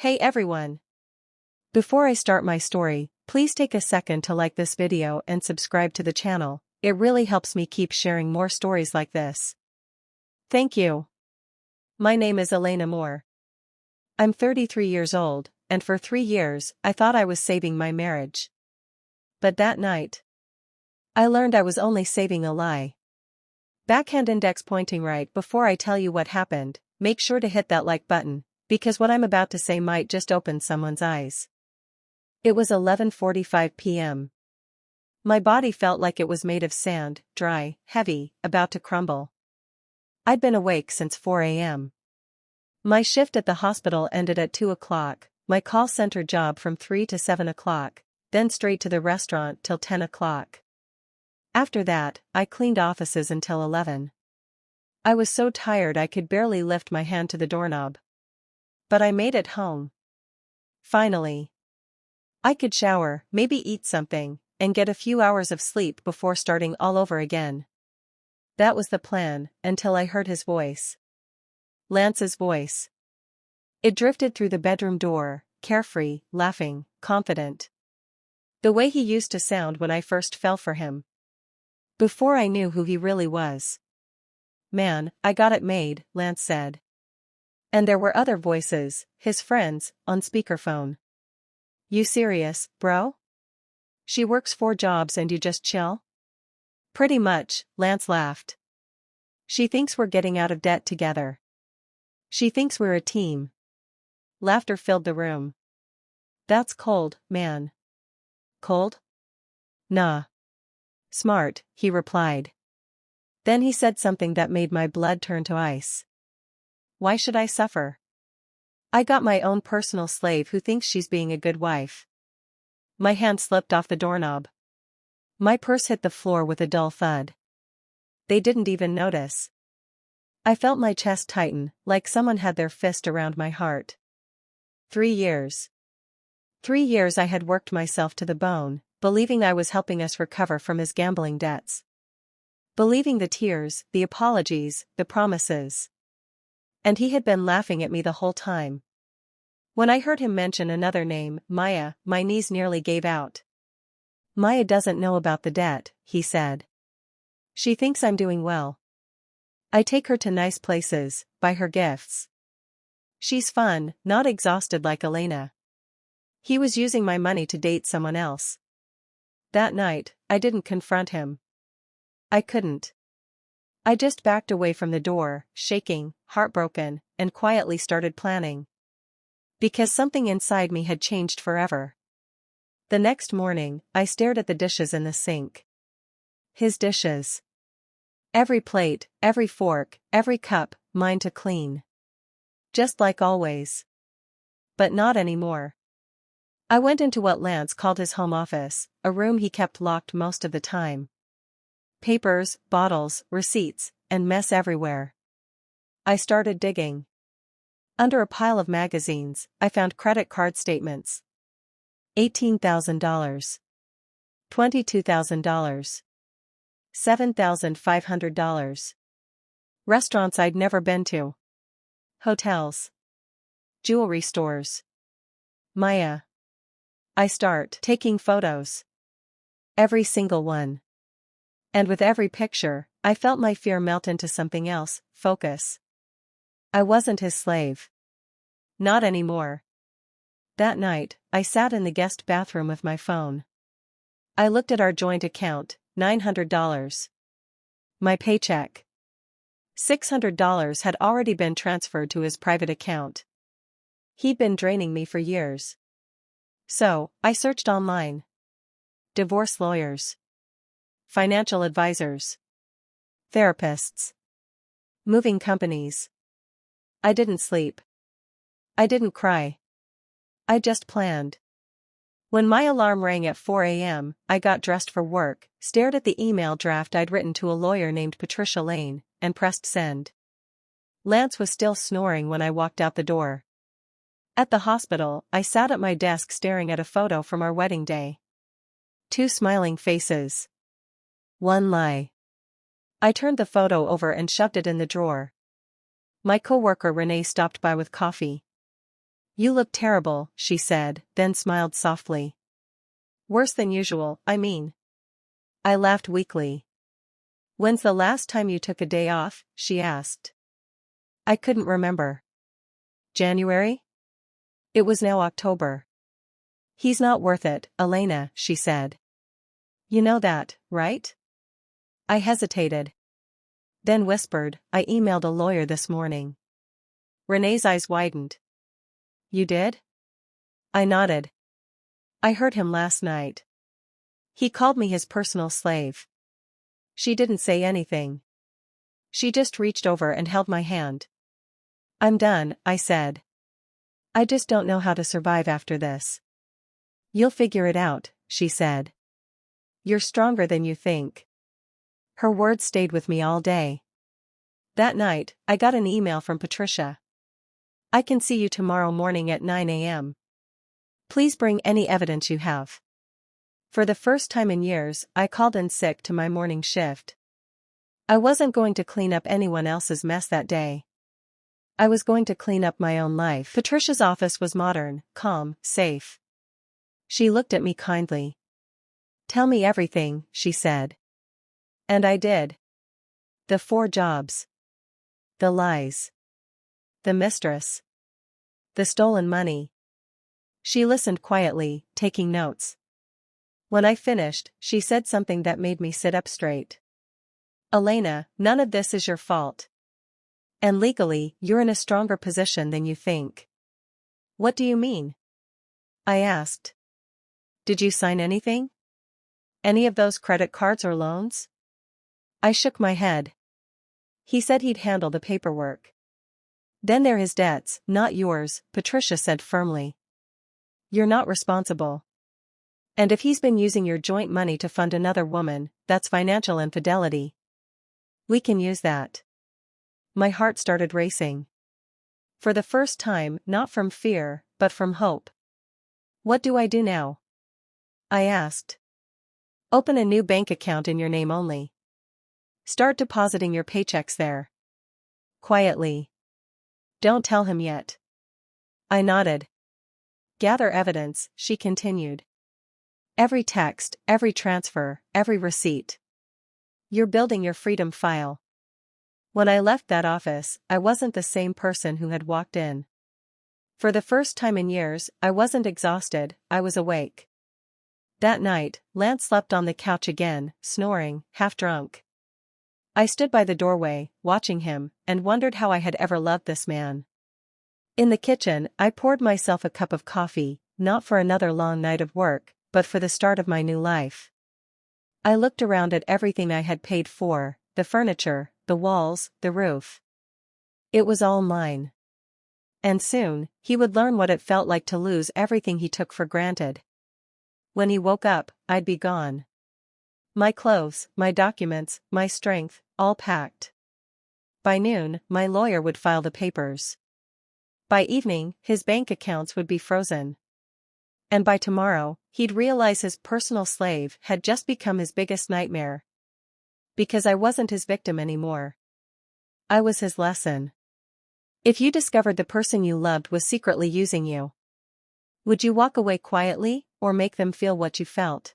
Hey everyone! Before I start my story, please take a second to like this video and subscribe to the channel. It really helps me keep sharing more stories like this. Thank you. My name is Elena Moore. I'm 33 years old, and for 3 years, I thought I was saving my marriage. But that night, I learned I was only saving a lie. Backhand index pointing. Right before I tell you what happened, make sure to hit that like button, because what I'm about to say might just open someone's eyes. It was 11:45 p.m. My body felt like it was made of sand, dry, heavy, about to crumble. I'd been awake since 4 a.m. My shift at the hospital ended at 2 o'clock, my call center job from 3 to 7 o'clock, then straight to the restaurant till 10 o'clock. After that, I cleaned offices until 11. I was so tired I could barely lift my hand to the doorknob. But I made it home. Finally. I could shower, maybe eat something, and get a few hours of sleep before starting all over again. That was the plan, until I heard his voice. Lance's voice. It drifted through the bedroom door, carefree, laughing, confident. The way he used to sound when I first fell for him. Before I knew who he really was. Man, I got it made, Lance said. And there were other voices, his friends, on speakerphone. You serious, bro? She works 4 jobs and you just chill? Pretty much, Lance laughed. She thinks we're getting out of debt together. She thinks we're a team. Laughter filled the room. That's cold, man. Cold? Nah. Smart, he replied. Then he said something that made my blood turn to ice. Why should I suffer? I got my own personal slave who thinks she's being a good wife. My hand slipped off the doorknob. My purse hit the floor with a dull thud. They didn't even notice. I felt my chest tighten, like someone had their fist around my heart. 3 years. 3 years I had worked myself to the bone, believing I was helping us recover from his gambling debts. Believing the tears, the apologies, the promises. And he had been laughing at me the whole time. When I heard him mention another name, Maya, my knees nearly gave out. Maya doesn't know about the debt, he said. She thinks I'm doing well. I take her to nice places, buy her gifts. She's fun, not exhausted like Elena. He was using my money to date someone else. That night, I didn't confront him. I couldn't. I just backed away from the door, shaking, heartbroken, and quietly started planning. Because something inside me had changed forever. The next morning, I stared at the dishes in the sink. His dishes. Every plate, every fork, every cup, mine to clean. Just like always. But not anymore. I went into what Lance called his home office, a room he kept locked most of the time. Papers, bottles, receipts, and mess everywhere. I started digging. Under a pile of magazines, I found credit card statements. $18,000. $22,000. $7,500. Restaurants I'd never been to. Hotels. Jewelry stores. Maya. I start taking photos. Every single one. And with every picture, I felt my fear melt into something else, focus. I wasn't his slave. Not anymore. That night, I sat in the guest bathroom with my phone. I looked at our joint account, $900. My paycheck. $600 had already been transferred to his private account. He'd been draining me for years. So, I searched online. Divorce lawyers. Financial advisors. Therapists. Moving companies. I didn't sleep. I didn't cry. I just planned. When my alarm rang at 4 a.m., I got dressed for work, stared at the email draft I'd written to a lawyer named Patricia Lane, and pressed send. Lance was still snoring when I walked out the door. At the hospital, I sat at my desk staring at a photo from our wedding day. 2 smiling faces. 1 lie. I turned the photo over and shoved it in the drawer. My coworker Renee stopped by with coffee. You look terrible, she said, then smiled softly. Worse than usual, I mean. I laughed weakly. When's the last time you took a day off? She asked. I couldn't remember. January? It was now October. He's not worth it, Elena, she said. You know that, right? I hesitated. Then whispered, I emailed a lawyer this morning. Renee's eyes widened. You did? I nodded. I heard him last night. He called me his personal slave. She didn't say anything. She just reached over and held my hand. I'm done, I said. I just don't know how to survive after this. You'll figure it out, she said. You're stronger than you think. Her words stayed with me all day. That night, I got an email from Patricia. I can see you tomorrow morning at 9 a.m. Please bring any evidence you have. For the first time in years, I called in sick to my morning shift. I wasn't going to clean up anyone else's mess that day. I was going to clean up my own life. Patricia's office was modern, calm, safe. She looked at me kindly. Tell me everything, she said. And I did. The 4 jobs. The lies. The mistress. The stolen money. She listened quietly, taking notes. When I finished, she said something that made me sit up straight. Elena, none of this is your fault. And legally, you're in a stronger position than you think. What do you mean? I asked. Did you sign anything? Any of those credit cards or loans? I shook my head. He said he'd handle the paperwork. Then they're his debts, not yours, Patricia said firmly. You're not responsible. And if he's been using your joint money to fund another woman, that's financial infidelity. We can use that. My heart started racing. For the first time, not from fear, but from hope. What do I do now? I asked. Open a new bank account in your name only. Start depositing your paychecks there. Quietly. Don't tell him yet. I nodded. Gather evidence, she continued. Every text, every transfer, every receipt. You're building your freedom file. When I left that office, I wasn't the same person who had walked in. For the first time in years, I wasn't exhausted, I was awake. That night, Lance slept on the couch again, snoring, half drunk. I stood by the doorway, watching him, and wondered how I had ever loved this man. In the kitchen, I poured myself a cup of coffee, not for another long night of work, but for the start of my new life. I looked around at everything I had paid for, the furniture, the walls, the roof. It was all mine. And soon, he would learn what it felt like to lose everything he took for granted. When he woke up, I'd be gone. My clothes, my documents, my strength, all packed. By noon, my lawyer would file the papers. By evening, his bank accounts would be frozen. And by tomorrow, he'd realize his personal slave had just become his biggest nightmare. Because I wasn't his victim anymore. I was his lesson. If you discovered the person you loved was secretly using you, would you walk away quietly, or make them feel what you felt?